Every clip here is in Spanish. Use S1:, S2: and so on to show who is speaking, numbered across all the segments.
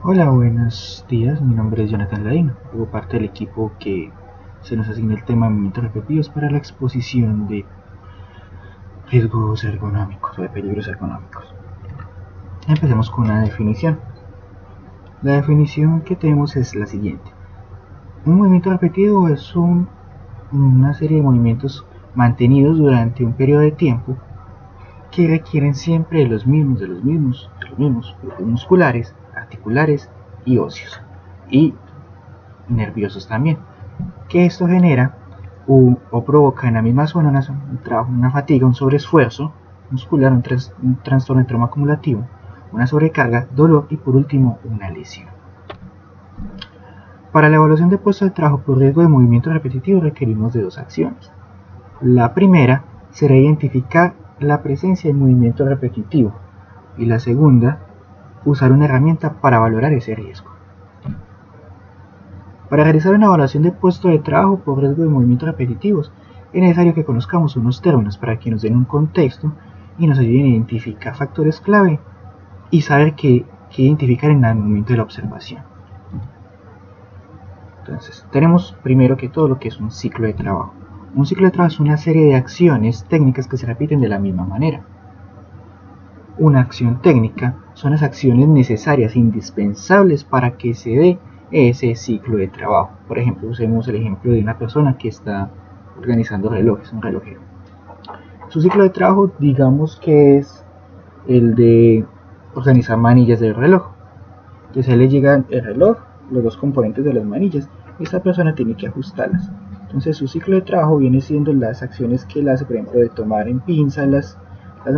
S1: Hola, buenos días. Mi nombre es Jonathan Ladino. Hago parte del equipo que se nos asigna el tema de movimientos repetidos para la exposición de riesgos ergonómicos o de peligros ergonómicos. Empecemos con una definición. La definición que tenemos es la siguiente. Un movimiento repetido es una serie de movimientos mantenidos durante un periodo de tiempo que requieren siempre de los mismos grupos musculares, articulares y óseos, y nerviosos también, que esto genera o provoca en la misma zona una fatiga, un sobreesfuerzo muscular, un trastorno de trauma acumulativo, una sobrecarga, dolor y por último una lesión. Para la evaluación de puesto de trabajo por riesgo de movimiento repetitivo requerimos de dos acciones. La primera será identificar la presencia de movimiento repetitivo y la segunda, usar una herramienta para valorar ese riesgo. Para realizar una evaluación de puesto de trabajo por riesgo de movimientos repetitivos, es necesario que conozcamos unos términos para que nos den un contexto y nos ayuden a identificar factores clave y saber qué identificar en el momento de la observación. Entonces, tenemos primero que todo lo que es un ciclo de trabajo. Un ciclo de trabajo es una serie de acciones técnicas que se repiten de la misma manera. Una acción técnica son las acciones necesarias e indispensables para que se dé ese ciclo de trabajo. Por ejemplo, usemos el ejemplo de una persona que está organizando relojes, un relojero. Su ciclo de trabajo, digamos que es el de organizar manillas del reloj. Entonces a él le llega el reloj, los dos componentes de las manillas, y esta persona tiene que ajustarlas. Entonces su ciclo de trabajo viene siendo las acciones que él hace, por ejemplo, de tomar en pinza las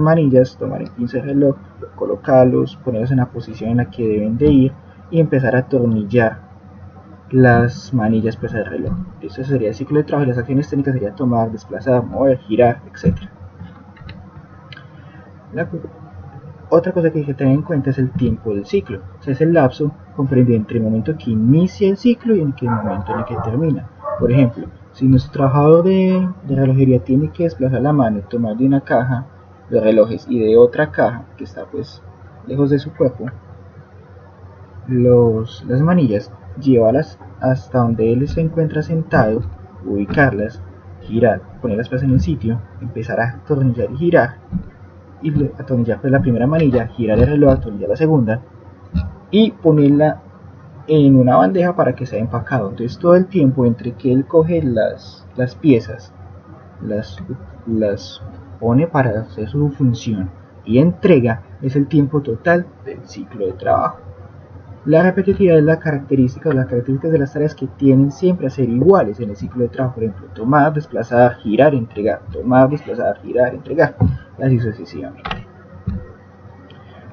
S1: manillas, tomar en pinza el reloj, colocarlos, ponerlos en la posición en la que deben de ir y empezar a atornillar las manillas pues al reloj. Eso sería el ciclo de trabajo, y las acciones técnicas serían tomar, desplazar, mover, girar, etc. Otra cosa que hay que tener en cuenta es el tiempo del ciclo. O sea, es el lapso comprendido entre el momento que inicia el ciclo y el momento en el que termina. Por ejemplo, si nuestro trabajador de relojería tiene que desplazar la mano, tomar de una caja de relojes y de otra caja que está pues lejos de su cuerpo, las manillas, llevarlas hasta donde él se encuentra sentado, ubicarlas, girar, poner las piezas en el sitio, empezar a atornillar y girar, y atornillar pues la primera manilla, girar el reloj, atornillar la segunda y ponerla en una bandeja para que sea empacado. Entonces todo el tiempo entre que él coge las piezas, las pone para hacer su función y entrega, es el tiempo total del ciclo de trabajo. La repetitividad es las características de las tareas que tienen siempre a ser iguales en el ciclo de trabajo. Por ejemplo, tomar, desplazar, girar, entregar, tomar, desplazar, girar, entregar, y así sucesivamente.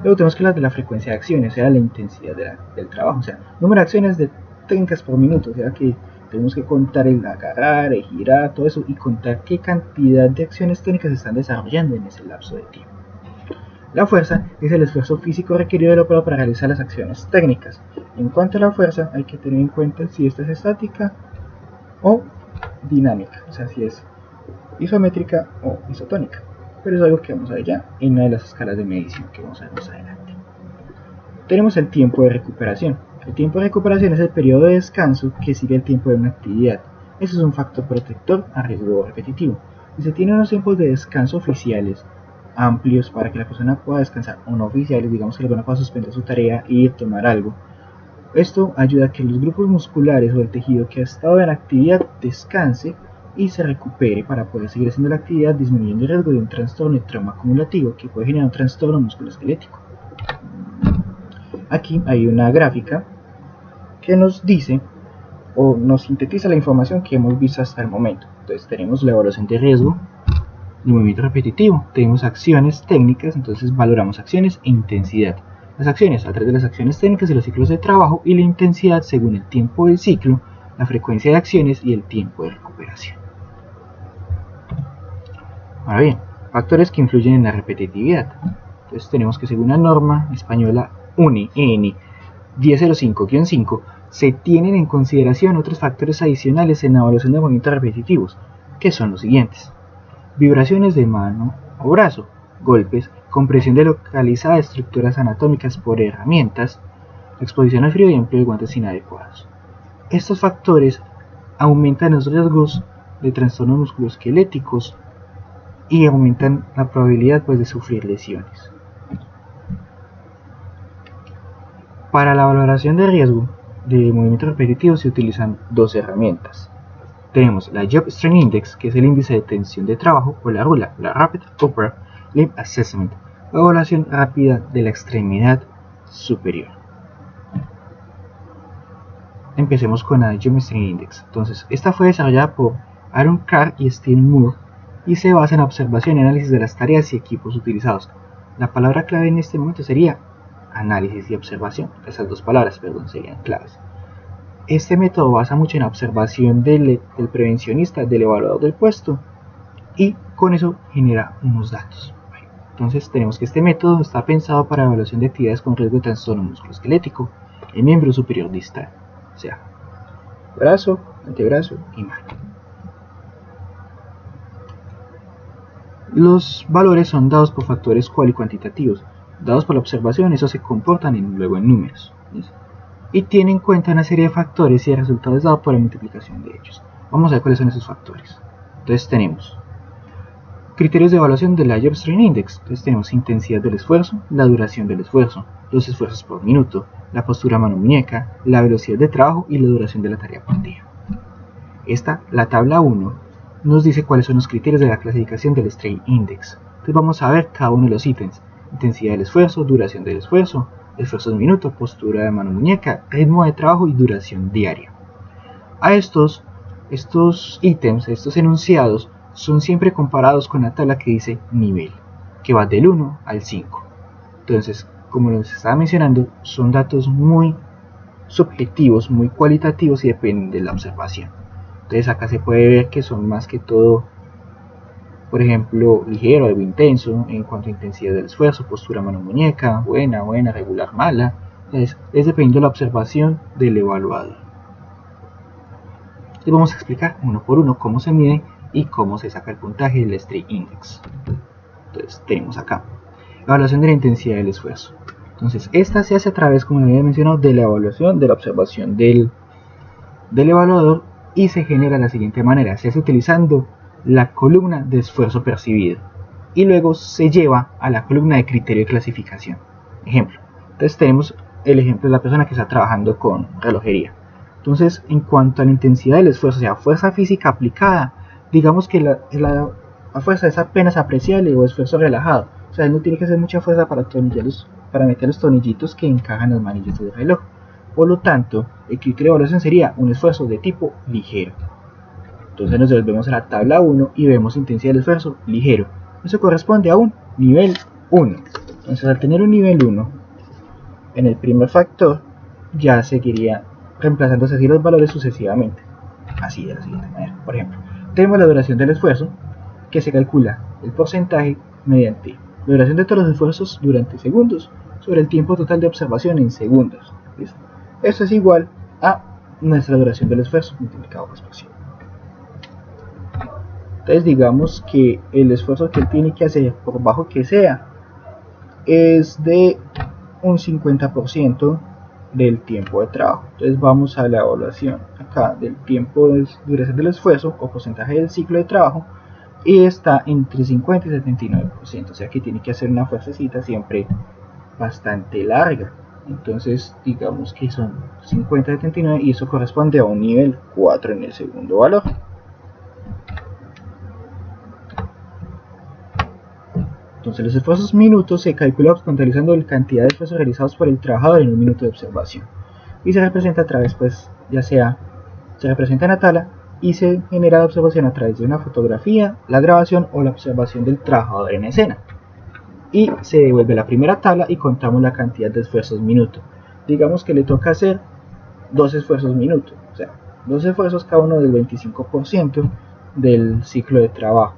S1: Luego tenemos que hablar de la frecuencia de acciones, o sea, la intensidad del trabajo, o sea, número de acciones de técnicas por minuto, o sea que tenemos que contar el agarrar, el girar, todo eso, y contar qué cantidad de acciones técnicas se están desarrollando en ese lapso de tiempo. La fuerza es el esfuerzo físico requerido del operador para realizar las acciones técnicas. En cuanto a la fuerza, hay que tener en cuenta si esta es estática o dinámica, o sea, si es isométrica o isotónica. Pero es algo que vamos a ver ya en una de las escalas de medición que vamos a ver más adelante. Tenemos el tiempo de recuperación. El tiempo de recuperación es el periodo de descanso que sigue el tiempo de una actividad. Ese es un factor protector a riesgo repetitivo. Si se tienen unos tiempos de descanso oficiales amplios para que la persona pueda descansar, o no oficiales, digamos que la persona pueda suspender su tarea y tomar algo, esto ayuda a que los grupos musculares o el tejido que ha estado en actividad descanse y se recupere para poder seguir haciendo la actividad, disminuyendo el riesgo de un trastorno de trauma acumulativo que puede generar un trastorno musculoesquelético. Aquí hay una gráfica que nos dice o nos sintetiza la información que hemos visto hasta el momento. Entonces tenemos la evaluación de riesgo, el movimiento repetitivo, tenemos acciones técnicas, entonces valoramos acciones e intensidad. Las acciones a través de las acciones técnicas y los ciclos de trabajo, y la intensidad según el tiempo del ciclo, la frecuencia de acciones y el tiempo de recuperación. Ahora bien, factores que influyen en la repetitividad. Entonces tenemos que según la norma española UNE EN 1005-5 se tienen en consideración otros factores adicionales en la evaluación de movimientos repetitivos, que son los siguientes: vibraciones de mano o brazo, golpes, compresión de localizada de estructuras anatómicas por herramientas, exposición al frío y empleo de guantes inadecuados. Estos factores aumentan los riesgos de trastornos musculoesqueléticos y aumentan la probabilidad pues, de sufrir lesiones. Para la valoración de riesgo de movimiento repetitivo se utilizan dos herramientas. Tenemos la Job Strain Index, que es el índice de tensión de trabajo, o la RULA, la Rapid Upper Limb Assessment, o evaluación rápida de la extremidad superior. Empecemos con la Job Strain Index. Entonces, esta fue desarrollada por Aaron Carr y Steve Moore y se basa en la observación y análisis de las tareas y equipos utilizados. La palabra clave en este momento sería análisis y observación. Esas dos palabras, serían claves. Este método basa mucho en la observación del prevencionista, del evaluador del puesto, y con eso genera unos datos. Entonces tenemos que este método está pensado para evaluación de actividades con riesgo de trastorno musculoesquelético en miembro superior distal, o sea, brazo, antebrazo y mano. Los valores son dados por factores cual y cuantitativos. Dados por la observación, esos se comportan luego en números, ¿sí? Y tiene en cuenta una serie de factores y el resultado es dado por la multiplicación de ellos. Vamos a ver cuáles son esos factores. Entonces tenemos criterios de evaluación de la Job Strain Index. Entonces tenemos intensidad del esfuerzo, la duración del esfuerzo, los esfuerzos por minuto, la postura mano-muñeca, la velocidad de trabajo y la duración de la tarea por día. La tabla 1, nos dice cuáles son los criterios de la clasificación del Strain Index. Entonces vamos a ver cada uno de los ítems. Intensidad del esfuerzo, duración del esfuerzo, esfuerzos de minuto, postura de mano-muñeca, ritmo de trabajo y duración diaria. A estos ítems, estos enunciados, son siempre comparados con la tabla que dice nivel, que va del 1 al 5. Entonces, como les estaba mencionando, son datos muy subjetivos, muy cualitativos y dependen de la observación. Entonces acá se puede ver que son más que todo, por ejemplo, ligero, algo intenso, en cuanto a intensidad del esfuerzo, postura mano-muñeca, buena, regular, mala. Entonces, es dependiendo de la observación del evaluador. Entonces vamos a explicar uno por uno cómo se mide y cómo se saca el puntaje del Strain Index. Entonces tenemos acá evaluación de la intensidad del esfuerzo. Entonces esta se hace a través, como les había mencionado, de la evaluación, de la observación del evaluador, y se genera de la siguiente manera. Se hace utilizando la columna de esfuerzo percibido y luego se lleva a la columna de criterio de clasificación. Ejemplo, entonces tenemos el ejemplo de la persona que está trabajando con relojería. Entonces, en cuanto a la intensidad del esfuerzo, o sea, fuerza física aplicada, digamos que la fuerza es apenas apreciable o esfuerzo relajado. O sea, no tiene que hacer mucha fuerza para meter los tornillitos que encajan las manillas del reloj. Por lo tanto, el criterio de evaluación sería un esfuerzo de tipo ligero. Entonces nos devolvemos a la tabla 1 y vemos intensidad del esfuerzo ligero. Eso corresponde a un nivel 1. Entonces, al tener un nivel 1 en el primer factor, ya seguiría reemplazándose así los valores sucesivamente. Así de la siguiente manera. Por ejemplo, tenemos la duración del esfuerzo, que se calcula el porcentaje mediante la duración de todos los esfuerzos durante segundos sobre el tiempo total de observación en segundos. ¿Listo? Esto es igual a nuestra duración del esfuerzo multiplicado por espacio. Entonces digamos que el esfuerzo que él tiene que hacer, por bajo que sea, es de un 50% del tiempo de trabajo. Entonces vamos a la evaluación acá del tiempo de duración del esfuerzo o porcentaje del ciclo de trabajo, y está entre 50 y 79%, o sea que tiene que hacer una fuercecita siempre bastante larga. Entonces digamos que son 50 y 79 y eso corresponde a un nivel 4 en el segundo valor. Entonces los esfuerzos minutos se calculan contabilizando la cantidad de esfuerzos realizados por el trabajador en un minuto de observación y se representa a través, pues, ya sea se representa en la tabla y se genera la observación a través de una fotografía, la grabación o la observación del trabajador en escena. Y se devuelve la primera tabla y contamos la cantidad de esfuerzos minuto. Digamos que le toca hacer 2 esfuerzos minuto, o sea, 2 esfuerzos cada uno del 25% del ciclo de trabajo.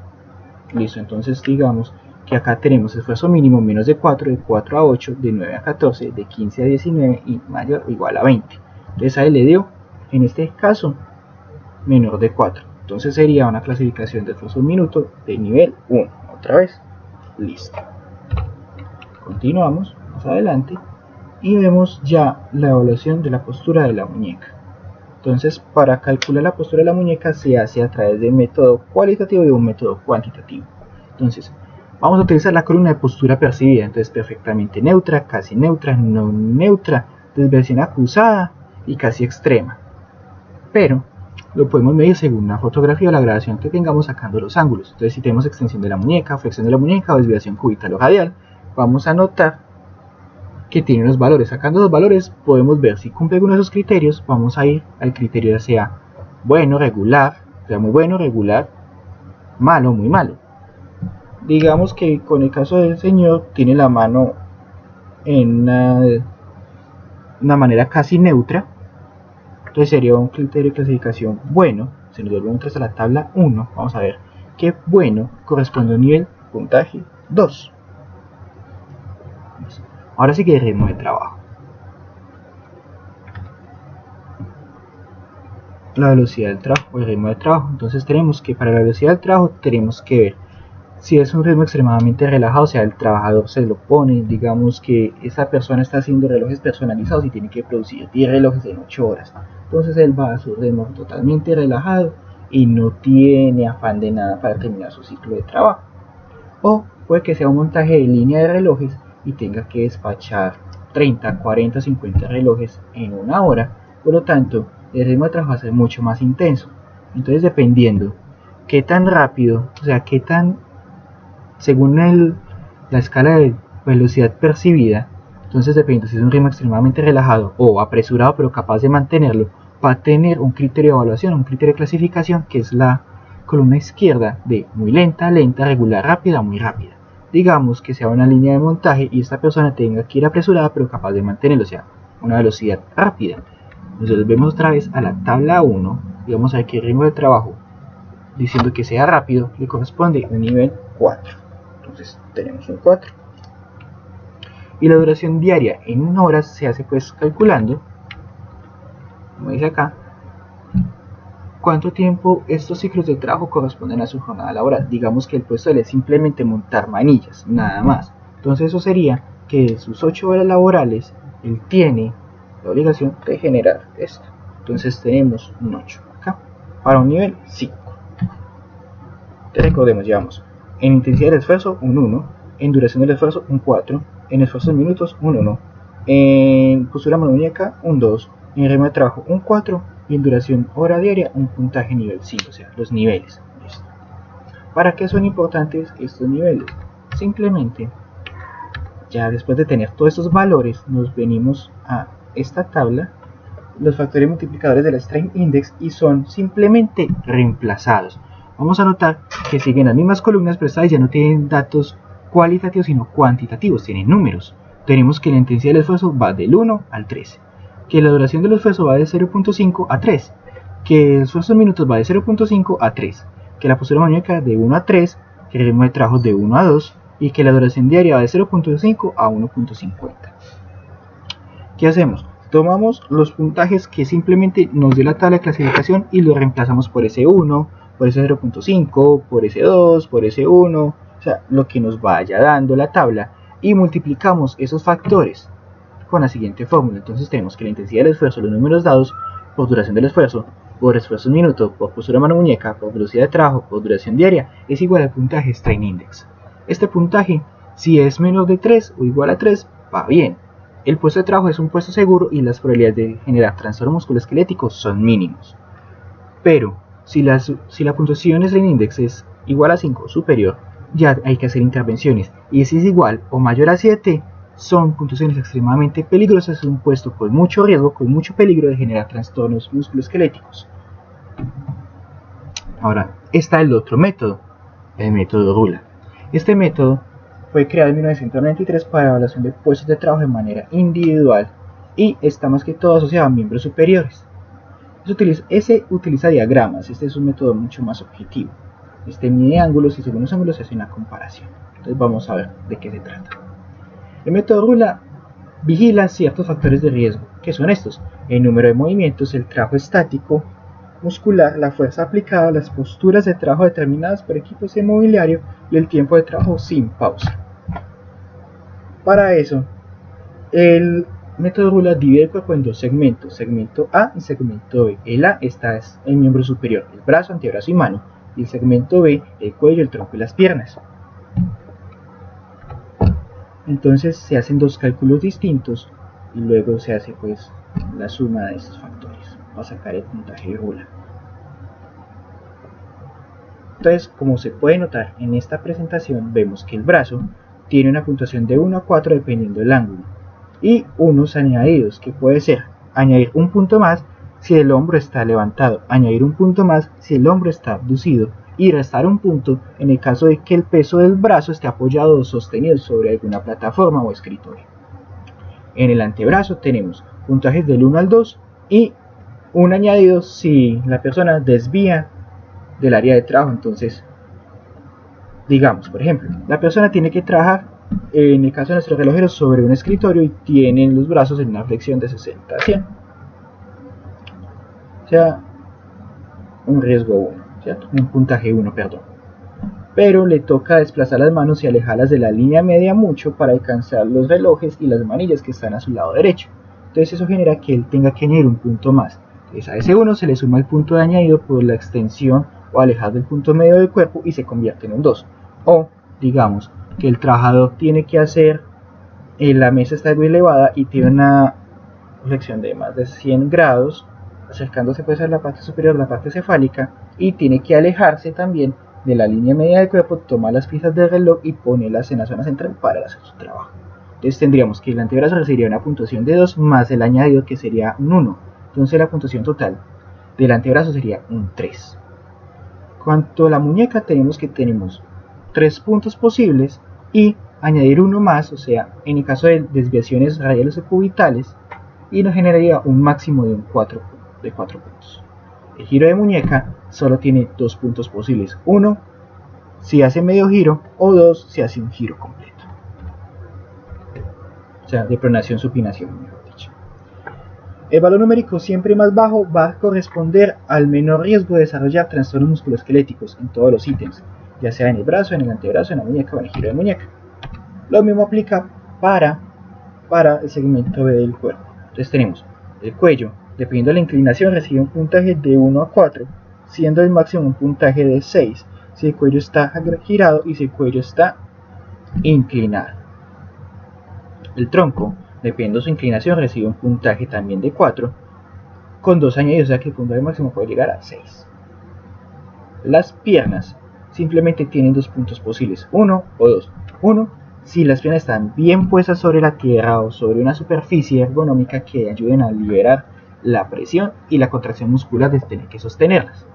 S1: Listo, entonces digamos que acá tenemos esfuerzo mínimo menos de 4, de 4 a 8, de 9 a 14, de 15 a 19 y mayor o igual a 20. Entonces a él le dio, en este caso, menor de 4. Entonces sería una clasificación de esfuerzo minuto de nivel 1. Otra vez, listo. Continuamos más adelante y vemos ya la evaluación de la postura de la muñeca. Entonces, para calcular la postura de la muñeca se hace a través de un método cualitativo y un método cuantitativo. Entonces, vamos a utilizar la columna de postura percibida, entonces perfectamente neutra, casi neutra, no neutra, desviación acusada y casi extrema. Pero lo podemos medir según la fotografía o la grabación que tengamos sacando los ángulos. Entonces, si tenemos extensión de la muñeca, flexión de la muñeca o desviación cubital o radial, vamos a notar que tiene unos valores. Sacando los valores podemos ver si cumple alguno de esos criterios. Vamos a ir al criterio ya sea bueno, regular, o sea muy bueno, regular, malo, muy malo. Digamos que con el caso del señor tiene la mano en una manera casi neutra, entonces sería un criterio de clasificación bueno. Si nos volvemos a la tabla 1, vamos a ver que bueno corresponde a un nivel puntaje 2. Ahora sigue el ritmo de trabajo. La velocidad del trabajo o el ritmo de trabajo. Entonces tenemos que para la velocidad del trabajo tenemos que ver si es un ritmo extremadamente relajado, o sea, el trabajador se lo pone, digamos que esa persona está haciendo relojes personalizados y tiene que producir 10 relojes en 8 horas. Entonces él va a su ritmo totalmente relajado y no tiene afán de nada para terminar su ciclo de trabajo. O puede que sea un montaje de línea de relojes y tenga que despachar 30, 40, 50 relojes en una hora. Por lo tanto, el ritmo de trabajo va a ser mucho más intenso. Entonces, dependiendo qué tan rápido, o sea, qué tan según la escala de velocidad percibida, entonces dependiendo si es un ritmo extremadamente relajado o apresurado pero capaz de mantenerlo, va a tener un criterio de evaluación, un criterio de clasificación que es la columna izquierda de muy lenta, lenta, regular, rápida, muy rápida. Digamos que sea una línea de montaje y esta persona tenga que ir apresurada pero capaz de mantenerlo, o sea, una velocidad rápida. Nos volvemos otra vez a la tabla 1 y vamos a ver que el ritmo de trabajo, diciendo que sea rápido, le corresponde un nivel 4. Entonces tenemos un 4. Y la duración diaria en horas se hace pues calculando, como dice acá, cuánto tiempo estos ciclos de trabajo corresponden a su jornada laboral. Digamos que el puesto de él es simplemente montar manillas, nada más. Entonces eso sería que de sus 8 horas laborales, él tiene la obligación de generar esto. Entonces tenemos un 8 acá, para un nivel 5. Recordemos, llevamos en intensidad del esfuerzo un 1, en duración del esfuerzo un 4, en esfuerzos minutos un 1, en postura muñeca un 2, en ritmo de trabajo un 4 y en duración hora diaria un puntaje nivel 5, o sea, los niveles. ¿Listo? ¿Para qué son importantes estos niveles? Simplemente, ya después de tener todos estos valores, nos venimos a esta tabla, los factores multiplicadores del Strength Index, y son simplemente reemplazados. Vamos a notar que siguen las mismas columnas, pero esta vez ya no tienen datos cualitativos sino cuantitativos, tienen números. Tenemos que la intensidad del esfuerzo va del 1 al 3, que la duración del esfuerzo va de 0.5 a 3, que el esfuerzo en minutos va de 0.5 a 3, que la postura muñeca de 1 a 3, que el ritmo de trabajo de 1 a 2 y que la duración diaria va de 0.5 a 1.50. ¿Qué hacemos? Tomamos los puntajes que simplemente nos dio la tabla de clasificación y los reemplazamos por ese 1, por ese 0.5, por ese 2, por ese 1, o sea, lo que nos vaya dando la tabla, y multiplicamos esos factores con la siguiente fórmula. Entonces tenemos que la intensidad del esfuerzo, los números dados, por duración del esfuerzo, por esfuerzo en minuto, por postura mano-muñeca, por velocidad de trabajo, por duración diaria, es igual al puntaje Strength Index. Este puntaje, si es menos de 3 o igual a 3, va bien. El puesto de trabajo es un puesto seguro y las probabilidades de generar trastorno musculoesquelético son mínimos. Pero si la puntuación Strength Index es igual a 5 o superior, ya hay que hacer intervenciones, y si es igual o mayor a 7, son puntuaciones extremadamente peligrosas, es un puesto con mucho riesgo, con mucho peligro de generar trastornos musculoesqueléticos. Ahora está el otro método, el método Rula. Este método fue creado en 1993 para evaluación de puestos de trabajo de manera individual y está más que todo asociado a miembros superiores. Ese utiliza diagramas, este es un método mucho más objetivo. Este mide ángulos y según los ángulos se hace una comparación. Entonces vamos a ver de qué se trata. El método Rula vigila ciertos factores de riesgo, que son estos: el número de movimientos, el trabajo estático muscular, la fuerza aplicada, las posturas de trabajo determinadas por equipos de mobiliario y el tiempo de trabajo sin pausa. Para eso, él método Rula divide el cuerpo en dos segmentos, segmento A y segmento B. El A está es el miembro superior, el brazo, antebrazo y mano, y el segmento B, el cuello, el tronco y las piernas. Entonces se hacen dos cálculos distintos y luego se hace pues la suma de esos factores para sacar el puntaje de Rula. Entonces, como se puede notar en esta presentación, vemos que el brazo tiene una puntuación de 1 a 4 dependiendo del ángulo, y unos añadidos que puede ser añadir un punto más si el hombro está levantado, añadir un punto más si el hombro está abducido, y restar un punto en el caso de que el peso del brazo esté apoyado o sostenido sobre alguna plataforma o escritorio. En el antebrazo tenemos puntajes del 1 al 2 y un añadido si la persona desvía del área de trabajo. Entonces, digamos, por ejemplo, la persona tiene que trabajar, en el caso de nuestros relojeros, sobre un escritorio y tienen los brazos en una flexión de 60 a 100. O sea, un riesgo 1, ¿cierto? Un puntaje 1, perdón. Pero le toca desplazar las manos y alejarlas de la línea media mucho para alcanzar los relojes y las manillas que están a su lado derecho. Entonces eso genera que él tenga que añadir un punto más. Entonces a ese 1 se le suma el punto de añadido por la extensión o alejar del punto medio del cuerpo y se convierte en un 2. O digamos que el trabajador tiene que hacer, la mesa está muy elevada y tiene una flexión de más de 100 grados, acercándose pues a la parte superior, la parte cefálica, y tiene que alejarse también de la línea media del cuerpo, toma las piezas del reloj y ponerlas en la zona central para hacer su trabajo. Entonces tendríamos que el antebrazo recibiría una puntuación de 2 más el añadido que sería un 1. Entonces la puntuación total del antebrazo sería un 3. Cuanto a la muñeca, tenemos 3 puntos posibles y añadir uno más, o sea, en el caso de desviaciones radiales o cubitales, y nos generaría un máximo de 4 puntos. El giro de muñeca solo tiene 2 puntos posibles: 1 si hace medio giro, o 2 si hace un giro completo. O sea, de pronación, supinación, mejor dicho. El valor numérico siempre más bajo va a corresponder al menor riesgo de desarrollar trastornos musculoesqueléticos en todos los ítems, ya sea en el brazo, en el antebrazo, en la muñeca o en el giro de muñeca. Lo mismo aplica para el segmento B del cuerpo. Entonces tenemos el cuello, dependiendo de la inclinación, recibe un puntaje de 1 a 4, siendo el máximo un puntaje de 6 si el cuello está girado y si el cuello está inclinado. El tronco, dependiendo de su inclinación, recibe un puntaje también de 4, con 2 añadidos, o sea que el puntaje máximo puede llegar a 6. Las piernas simplemente tienen 2 puntos posibles, 1 o 2. 1 si las piernas están bien puestas sobre la tierra o sobre una superficie ergonómica que ayuden a liberar la presión y la contracción muscular de tener que sostenerlas,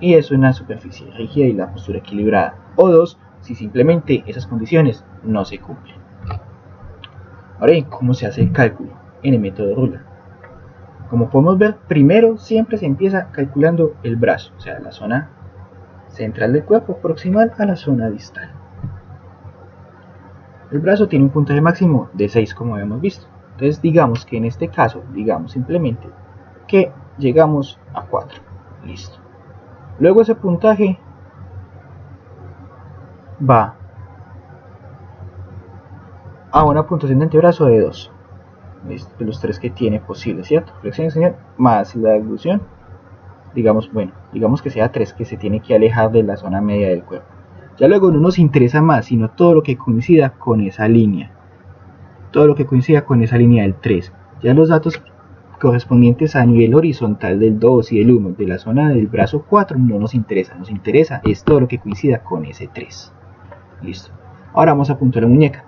S1: y eso en una superficie rígida y la postura equilibrada. O 2 si simplemente esas condiciones no se cumplen. Ahora bien, ¿cómo se hace el cálculo en el método Rula? Como podemos ver, primero siempre se empieza calculando el brazo, o sea, la zona central del cuerpo proximal a la zona distal. El brazo tiene un puntaje máximo de 6, como habíamos visto. Entonces digamos que en este caso, digamos simplemente que llegamos a 4. Listo. Luego ese puntaje va a una puntuación de antebrazo de 2. De los 3 que tiene posible, ¿cierto? Flexión extensión más la abducción. Digamos que sea 3, que se tiene que alejar de la zona media del cuerpo. Ya luego no nos interesa más, sino todo lo que coincida con esa línea. Todo lo que coincida con esa línea del 3. Ya los datos correspondientes a nivel horizontal del 2 y del 1 de la zona del brazo 4 no nos interesa. Nos interesa es todo lo que coincida con ese 3. Listo. Ahora vamos a puntuar la muñeca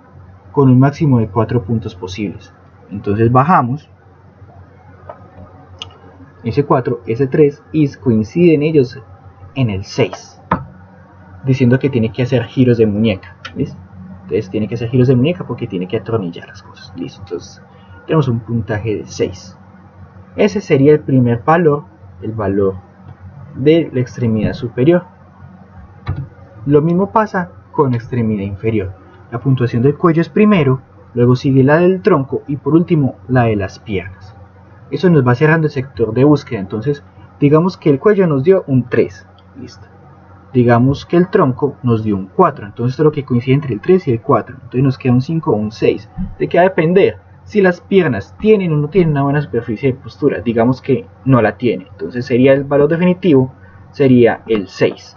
S1: con un máximo de 4 puntos posibles. Entonces bajamos ese 4, ese 3 y coinciden ellos en el 6, diciendo que tiene que hacer giros de muñeca. ¿Listo? Entonces tiene que hacer giros de muñeca porque tiene que atornillar las cosas. Listo. Entonces tenemos un puntaje de 6. Ese sería el primer valor, el valor de la extremidad superior. Lo mismo pasa con la extremidad inferior. La puntuación del cuello es primero, luego sigue la del tronco y por último la de las piernas. Eso nos va cerrando el sector de búsqueda. Entonces digamos que el cuello nos dio un 3. Listo. Digamos que el tronco nos dio un 4. Entonces esto es lo que coincide entre el 3 y el 4. Entonces nos queda un 5 o un 6. ¿De qué va a depender? Si las piernas tienen o no tienen una buena superficie de postura, digamos que no la tiene, entonces sería el valor definitivo, sería el 6.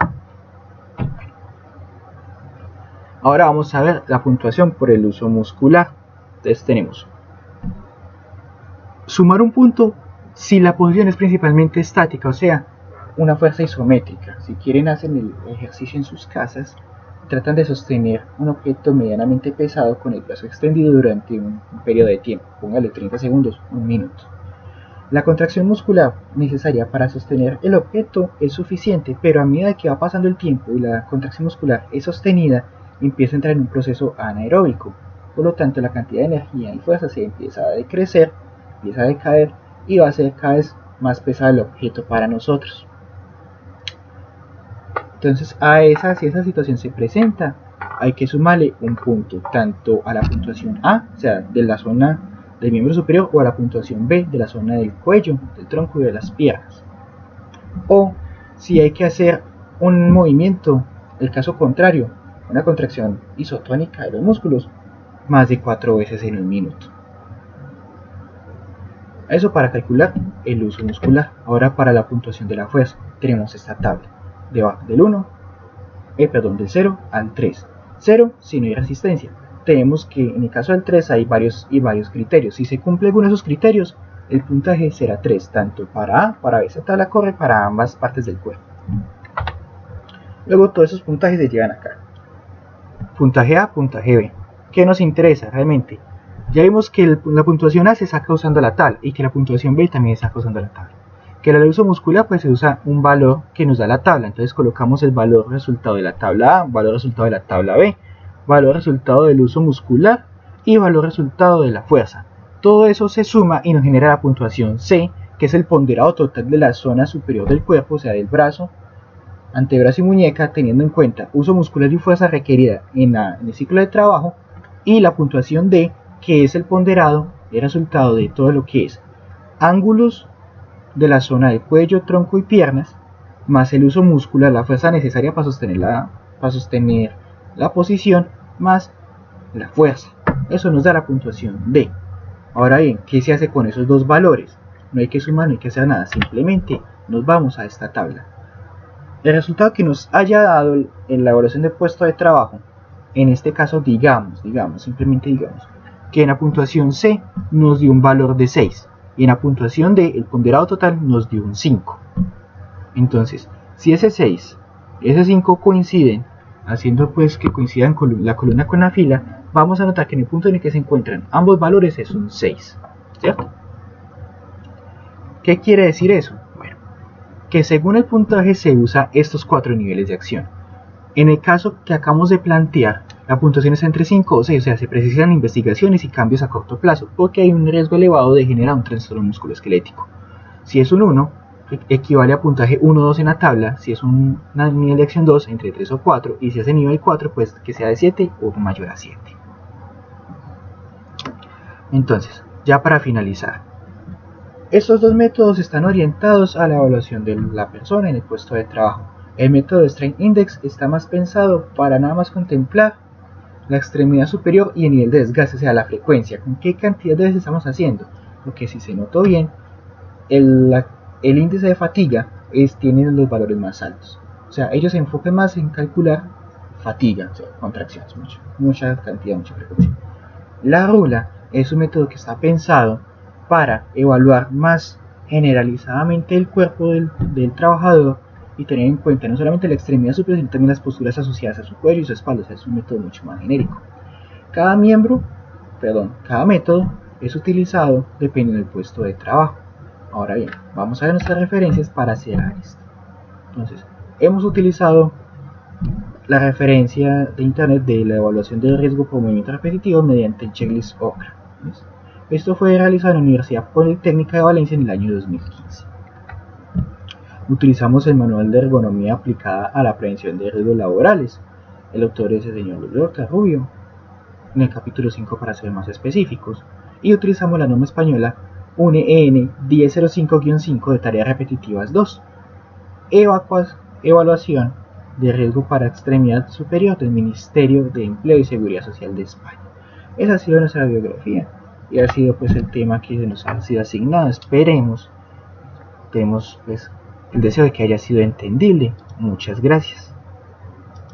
S1: Ahora vamos a ver la puntuación por el uso muscular. Entonces tenemos sumar un punto si la posición es principalmente estática, o sea, una fuerza isométrica. Si quieren hacen el ejercicio en sus casas, tratan de sostener un objeto medianamente pesado con el brazo extendido durante un periodo de tiempo, póngale 30 segundos, un minuto. La contracción muscular necesaria para sostener el objeto es suficiente, pero a medida que va pasando el tiempo y la contracción muscular es sostenida, empieza a entrar en un proceso anaeróbico. Por lo tanto, la cantidad de energía y fuerza se empieza a decrecer, empieza a decaer y va a ser cada vez más pesado el objeto para nosotros. Entonces, si esa situación se presenta, hay que sumarle un punto, tanto a la puntuación A, o sea, de la zona del miembro superior, o a la puntuación B, de la zona del cuello, del tronco y de las piernas. O si hay que hacer un movimiento, el caso contrario, una contracción isotónica de los músculos, más de 4 veces en un minuto. Eso para calcular el uso muscular. Ahora para la puntuación de la fuerza, tenemos esta tabla. Debajo del del 0 al 3. 0 si no hay resistencia. Tenemos que en el caso del 3 hay varios criterios. Si se cumple alguno de esos criterios, el puntaje será 3, tanto para A, para B. Esta tabla corre para ambas partes del cuerpo. Luego todos esos puntajes se llevan acá. Puntaje A, puntaje B. ¿Qué nos interesa realmente? Ya vimos que la puntuación A se saca usando la tabla y que la puntuación B también se saca usando la tabla. Que el uso muscular pues se usa un valor que nos da la tabla, entonces colocamos el valor resultado de la tabla A, valor resultado de la tabla B, valor resultado del uso muscular y valor resultado de la fuerza. Todo eso se suma y nos genera la puntuación C, que es el ponderado total de la zona superior del cuerpo, o sea del brazo, antebrazo y muñeca, teniendo en cuenta uso muscular y fuerza requerida en el ciclo de trabajo, y la puntuación D, que es el ponderado, el resultado de todo lo que es ángulos de la zona del cuello, tronco y piernas, más el uso muscular, la fuerza necesaria para sostener la posición, más la fuerza. Eso nos da la puntuación D. Ahora bien, ¿qué se hace con esos dos valores? No hay que sumar, no hay que hacer nada, simplemente nos vamos a esta tabla. El resultado que nos haya dado en la evaluación de puesto de trabajo, en este caso simplemente digamos, que en la puntuación C nos dio un valor de 6. Y en la puntuación D, el ponderado total nos dio un 5. Entonces, si ese 6 y ese 5 coinciden, haciendo pues que coincidan con la columna con la fila, vamos a notar que en el punto en el que se encuentran ambos valores es un 6, ¿cierto? ¿Qué quiere decir eso? Bueno, que según el puntaje se usa estos 4 niveles de acción. En el caso que acabamos de plantear, la puntuación está entre 5 o 6, o sea, se precisan investigaciones y cambios a corto plazo, porque hay un riesgo elevado de generar un trastorno musculoesquelético. Si es un 1, equivale a puntaje 1 o 2 en la tabla. Si es un nivel de acción 2, entre 3 o 4, y si es el nivel 4, pues que sea de 7 o mayor a 7. Entonces, ya para finalizar, estos dos métodos están orientados a la evaluación de la persona en el puesto de trabajo. El método de Strength Index está más pensado para nada más contemplar la extremidad superior y el nivel de desgaste, o sea, la frecuencia, con qué cantidad de veces estamos haciendo. Porque si se notó bien, el índice de fatiga tiene los valores más altos. O sea, ellos se enfocan más en calcular fatiga, o sea, contracciones, mucha cantidad, mucha frecuencia. La rula es un método que está pensado para evaluar más generalizadamente el cuerpo del trabajador y tener en cuenta no solamente la extremidad superior, sino también las posturas asociadas a su cuello y su espalda. O sea, es un método mucho más genérico. Cada método es utilizado dependiendo del puesto de trabajo. Ahora bien, vamos a ver nuestras referencias para cerrar esto. Entonces, hemos utilizado la referencia de internet de la evaluación del riesgo por movimiento repetitivo mediante el checklist OCRA. Esto fue realizado en la Universidad Politécnica de Valencia en el año 2015. Utilizamos el manual de ergonomía aplicada a la prevención de riesgos laborales. El autor es el señor Lorca Rubio, en el capítulo 5 para ser más específicos. Y utilizamos la norma española UNE 1005-5 de tareas repetitivas 2. Evaluación de riesgo para extremidad superior del Ministerio de Empleo y Seguridad Social de España. Esa ha sido nuestra biografía. y ha sido pues el tema que nos ha sido asignado. Esperemos, tenemos pues el deseo de que haya sido entendible. Muchas gracias.